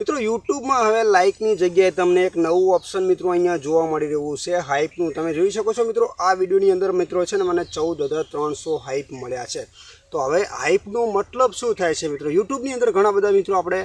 મિત્રો યુટ્યુબમાં હવે લાઇકની જગ્યાએ તમને એક નવું ઓપ્શન મિત્રો અહીંયા જોવા મળી રહ્યું છે હાઇપનું। તમે જોઈ શકો છો મિત્રો આ વિડીયોની અંદર મિત્રો છે ને મને 14,300 હાઇપ મળ્યા છે। તો હવે હાઇપનો મતલબ શું થાય છે મિત્રો? યુટ્યુબની અંદર ઘણા બધા મિત્રો આપણે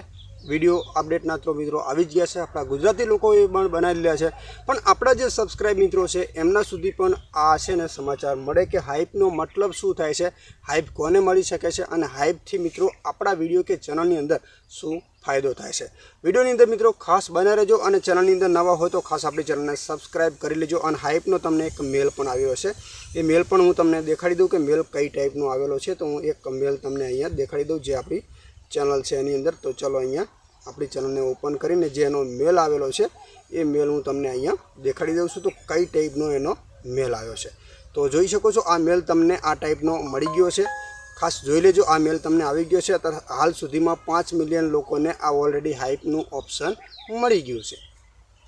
વિડીયો અપડેટના તો મિત્રો આવી જ ગયા છે, આપણા ગુજરાતી લોકોએ પણ બનાવી લીધા છે, પણ આપણા જે સબસ્ક્રાઇબ મિત્રો છે એમના સુધી પણ આ છે ને સમાચાર મળે કે હાઇપનો મતલબ શું થાય છે, હાઇપ કોને મળી શકે છે અને હાઇપથી મિત્રો આપણા વિડીયો કે ચેનલની અંદર શું ફાયદો થાય છે। વિડીયોની અંદર મિત્રો ખાસ બને રહેજો અને ચેનલની અંદર નવા હોય તો ખાસ આપણી ચેનલને સબસ્ક્રાઇબ કરી લેજો। અને હાઇપનો તમને એક મેલ પણ આવ્યો છે, એ મેલ પણ હું તમને દેખાડી દઉં કે મેલ કઈ ટાઈપનો આવેલો છે। તો હું એક મેલ તમને અહીંયા દેખાડી દઉં જે આપણી ચેનલ છે એની અંદર। તો ચલો અહીંયા આપણી ચેનલને ઓપન કરીને જે એનો મેલ આવેલો છે એ મેલ હું તમને અહીંયા દેખાડી દઉં છું। તો કઈ ટાઈપનો એનો મેલ આવ્યો છે તો જોઈ શકો છો આ મેલ તમને આ ટાઈપનો મળી ગયો છે, ખાસ જોઈ લેજો। આ મેલ તમને આવી ગયો છે। અત્યારે હાલ સુધીમાં 5 મિલિયન લોકોને આ ઓલરેડી હાઇપનું ઓપ્શન મળી ગયું છે।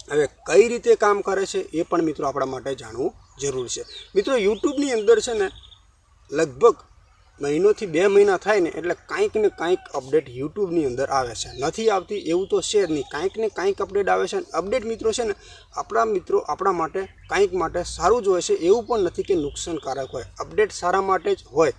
હવે કઈ રીતે કામ કરે છે એ પણ મિત્રો આપણા માટે જાણવું જરૂર છે। મિત્રો યુટ્યુબની અંદર છે ને લગભગ મહિનોથી 2 મહિના થાય ને એટલે કાંઈક ને કાંઈક અપડેટ યુટ્યુબની અંદર આવે છે, નથી આવતી એવું તો છે જ નહીં, કાંઈક ને કાંઈક અપડેટ આવે છે। અપડેટ મિત્રો છે ને આપણા માટે કાંઈક માટે સારું જ હોય છે, એવું પણ નથી કે નુકસાનકારક હોય। અપડેટ સારા માટે જ હોય,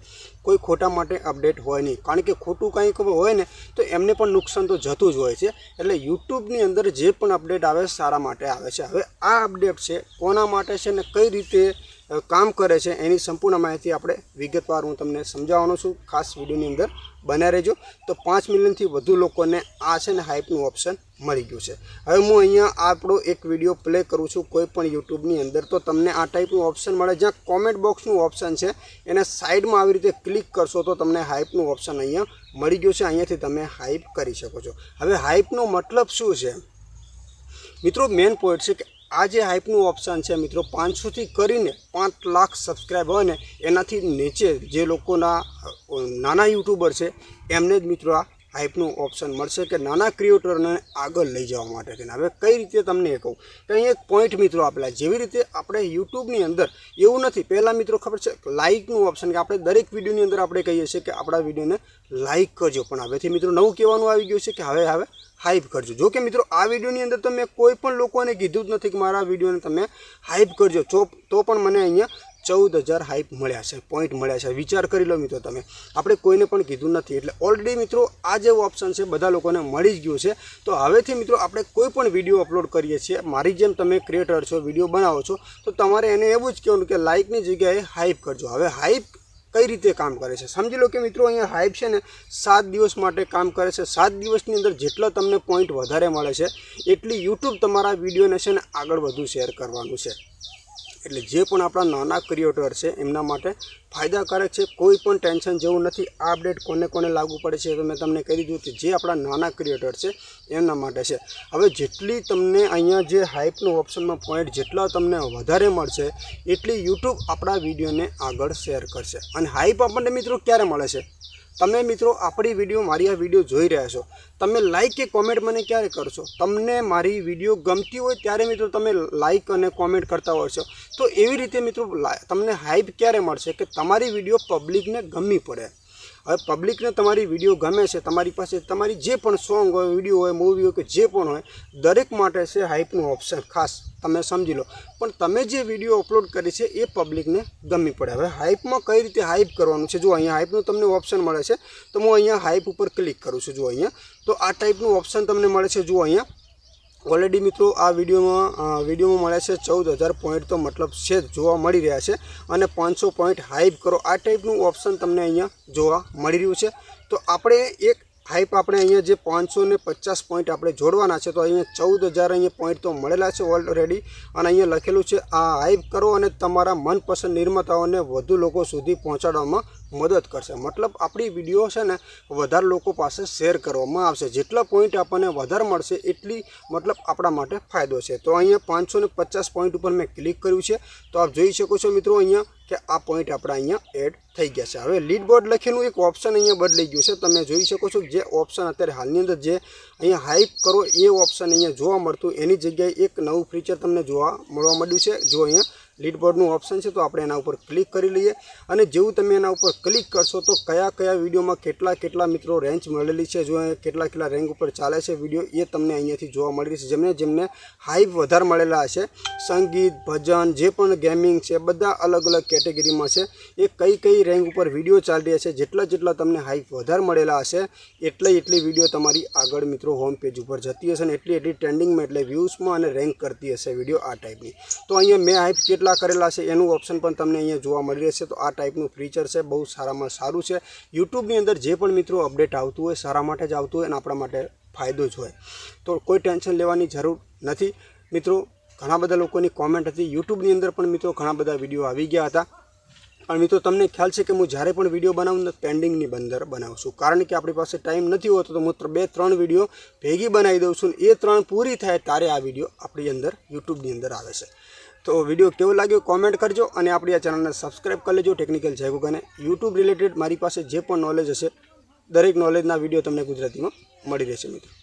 કોઈ ખોટા માટે અપડેટ હોય નહીં, કારણ કે ખોટું કંઈક હોય ને તો એમને પણ નુકસાન તો જતું જ હોય છે। એટલે યુટ્યુબની અંદર જે પણ અપડેટ આવે સારા માટે આવે છે। હવે આ અપડેટ છે કોના માટે છે ને કઈ રીતે કામ કરે છે એની સંપૂર્ણ માહિતી આપણે વિગતવાર હું તમને સમજાવવાનો છું, ખાસ વિડીયોની અંદર બન્યા રહેજો। તો 5 મિલિયનથી વધુ લોકોને આ છે ને હાઇપનું ઓપ્શન મળી ગયું છે। હવે હું અહીંયા આપણો એક વિડીયો પ્લે કરું છું કોઈ પણ યુટ્યુબની અંદર, તો તમને આ ટાઈપનું ઓપ્શન મળે, જ્યાં કોમેન્ટ બોક્સનું ઓપ્શન છે એને સાઈડમાં આવી રીતે ક્લિક કરશો તો તમને હાઇપનું ઓપ્શન અહીંયા મળી ગયું છે, અહીંયાથી તમે હાઇપ કરી શકો છો। હવે હાઇપનો મતલબ શું છે મિત્રો? મેઇન પોઈન્ટ છે કે આ જે હાઇપનું ઓપ્શન છે મિત્રો 500થી કરીને 5 લાખ સબસ્ક્રાઈબ હોય ને એનાથી નીચે જે લોકોના નાના યુટ્યુબર છે એમને જ મિત્રો આ હાઇપનું ઓપ્શન મળશે કે નાના ક્રિએટરને આગળ લઈ જવા માટે થઈને। હવે કઈ રીતે તમને એ કહું કે અહીં એક પોઈન્ટ મિત્રો આપેલા, જેવી રીતે આપણે યુટ્યુબની અંદર એવું નથી, પહેલાં મિત્રો ખબર છે લાઇકનું ઓપ્શન કે આપણે દરેક વિડીયોની અંદર આપણે કહીએ છીએ કે આપણા વિડીયોને લાઇક કરજો, પણ હવેથી મિત્રો નવું કહેવાનું આવી ગયું છે કે હવે હાઇપ કરજો। જો કે મિત્રો આ વિડીયોની અંદર તો મેં કોઈ પણ લોકોને કીધું જ નથી કે મારા વિડીયોને તમે હાઇપ કરજો, તો પણ મને અહીંયા 14,000 હાઇપ મળ્યા છે, પોઈન્ટ મળ્યા છે। વિચાર કરી લો મિત્રો તમે, આપણે કોઈને પણ કીધું નથી, એટલે ઓલરેડી મિત્રો આ જે ઓપ્શન છે બધા લોકોને મળી જ ગયું છે। તો હવેથી મિત્રો આપણે કોઈ પણ વિડીયો અપલોડ કરીએ છીએ, મારી જેમ તમે ક્રિએટર છો, વિડીયો બનાવો છો, તો તમારે એને એવું જ કહેવાનું કે લાઇકની જગ્યાએ હાઇપ કરજો। હવે હાઇપ કઈ રીતે કામ કરે છે સમજી લો કે મિત્રો અહીંયા હાઇપ છે ને 7 દિવસ માટે કામ કરે છે। 7 દિવસની અંદર જેટલા તમને પોઈન્ટ વધારે મળે છે એટલી યુટ્યુબ તમારા વિડીયોને છે ને આગળ વધુ શેર કરવાનું છે। એટલે જે પણ આપણા નાના ક્રિએટર છે એમના માટે ફાયદાકારક છે, કોઈ પણ ટેન્શન જેવું નથી। આ અપડેટ કોને લાગુ પડે છે તો મેં તમને કહી દીધું કે જે આપણા નાના ક્રિએટર છે એમના માટે છે। હવે જેટલી તમને અહીંયા જે હાઇપનું ઓપ્શનમાં પોઈન્ટ જેટલા તમને વધારે મળશે એટલી યુટ્યુબ આપણા વિડીયોને આગળ શેર કરશે। અને હાઇપ આપણને મિત્રો ક્યારે મળે છે? તમે મિત્રો આપણી મારી આ વિડીયો જોઈ રહ્યા છો, તમે લાઇક કે કોમેન્ટ મને ક્યારે કરશો? તમને મારી વિડીયો ગમતી હોય ત્યારે મિત્રો તમે લાઇક અને કોમેન્ટ કરતા હોય છો। તો એવી રીતે મિત્રો તમને હાઇપ ક્યારે મળશે કે તમારી વિડીયો પબ્લિકને ગમવી પડે। હવે પબ્લિકને તમારી વિડીયો ગમે છે, તમારી પાસે તમારી જે પણ સોંગ હોય, વિડીયો હોય, મૂવી હોય કે જે પણ હોય, દરેક માટે છે હાઇપનું ઓપ્શન, ખાસ તમે સમજી લો। પણ તમે જે વિડીયો અપલોડ કરી છે એ પબ્લિકને ગમવી પડે। હવે હાઇપમાં કઈ રીતે હાઇપ કરવાનું છે? જો અહીંયા હાઇપનું તમને ઓપ્શન મળે છે, તો હું અહીંયા હાઇપ ઉપર ક્લિક કરું છું। જો અહીંયા તો આ ટાઈપનું ઓપ્શન તમને મળે છે। જુઓ અહીંયા ઓલરેડી મિત્રો આ વિડીયોમાં મળ્યા છે 14,000 પોઈન્ટ, તો મતલબ છે જોવા મળી રહ્યા છે, અને 500 પોઈન્ટ હાઇપ કરો, આ ટાઈપનું ઓપ્શન તમને અહીંયા જોવા મળી રહ્યું છે। તો આપણે એક હાઇપ આપણે અહીંયા જે 550 પોઈન્ટ આપણે જોડવાના છે, તો અહીંયા 14,000 અહીંયા પોઈન્ટ તો મળેલા છે ઓલરેડી, અને અહીંયા લખેલું છે આ હાઇપ કરો અને તમારા મનપસંદ નિર્માતાઓને વધુ લોકો સુધી પહોંચાડવામાં મદદ કરશે। મતલબ આપણી વિડીયો છે ને વધારે લોકો પાસે શેર કરવામાં આવશે, જેટલા પોઈન્ટ આપણને વધારે મળશે એટલી મતલબ આપણા માટે ફાયદો છે। તો અહીંયા 550 પોઈન્ટ ઉપર મેં ક્લિક કર્યું છે, તો આપ જોઈ શકો છો મિત્રો અહીંયા કે આ પોઈન્ટ આપણા અહીંયા એડ થઈ ગયા છે। હવે લીડ બોર્ડ લખેલું એક ઓપ્શન અહીંયા બદલાઈ ગયું છે, તમે જોઈ શકો છો। જે ઓપ્શન અત્યારે હાલની અંદર જે અહીંયા હાઇપ કરો એ ઓપ્શન અહીંયા જોવા મળતું, એની જગ્યાએ એક નવું ફીચર તમને જોવા મળવા મળ્યું છે। જો અહીંયા લીડ બોર્ડનું ઓપ્શન છે તો આપણે એના ઉપર ક્લિક કરી લઈએ, અને જેવું તમે એના ઉપર ક્લિક કરશો તો કયા કયા વિડીયોમાં કેટલા મિત્રો રેન્જ મળેલી છે, જો કેટલા રેન્ક ઉપર ચાલે છે વિડીયો, એ તમને અહીંયાથી જોવા મળી રહેશે। જેમને હાઇપ વધારે મળેલા હશે, સંગીત, ભજન, જે પણ ગેમિંગ છે, બધા અલગ અલગ કેટેગરીમાં છે, એ કઈ રેન્ક ઉપર વિડીયો ચાલી રહ્યા છે। જેટલા તમને હાઇપ વધારે મળેલા હશે એટલી વિડીયો તમારી આગળ મિત્રો હોમ પેજ ઉપર જતી હશે, અને એટલી ટ્રેન્ડિંગમાં એટલે વ્યૂઝમાં અને રેન્ક કરતી હશે વિડીયો આ ટાઈપની। તો અહીંયા મેં હાઇપ કેટલા કરેલા છે એનું ઓપ્શન પણ તમને અહીંયા જોવા મળી રહેશે। તો આ ટાઈપનું ફીચર છે, બહુ સારામાં સારું છે। યુટ્યુબની અંદર જે પણ મિત્રો અપડેટ આવતું હોય સારા માટે જ આવતું હોય અને આપણા માટે ફાયદો જ હોય, તો કોઈ ટેન્શન લેવાની જરૂર નથી મિત્રો। ઘણા બધા લોકોની કોમેન્ટ હતી, યુટ્યુબની અંદર પણ મિત્રો ઘણા બધા વિડીયો આવી ગયા હતા, પણ મિત્રો તમને ખ્યાલ છે કે હું જ્યારે પણ વિડીયો બનાવું તો પેન્ડિંગની અંદર બનાવું છું, કારણ કે આપણી પાસે ટાઈમ નથી હોતો, તો હું 2-3 વિડીયો ભેગી બનાવી દઉં છું, એ 3 પૂરી થાય ત્યારે આ વિડીયો આપણી અંદર યુટ્યુબની અંદર આવે છે। તો વિડીયો કેવો લાગ્યો કોમેન્ટ કરજો, અને આપણી આ ચેનલને સબસ્ક્રાઈબ કરી લેજો ટેકનિકલ જય ગોગાને। યુટ્યુબ રિલેટેડ મારી પાસે જે પણ નોલેજ હશે દરેક નોલેજના વિડીયો તમને ગુજરાતીમાં મળી રહેશે મિત્રો।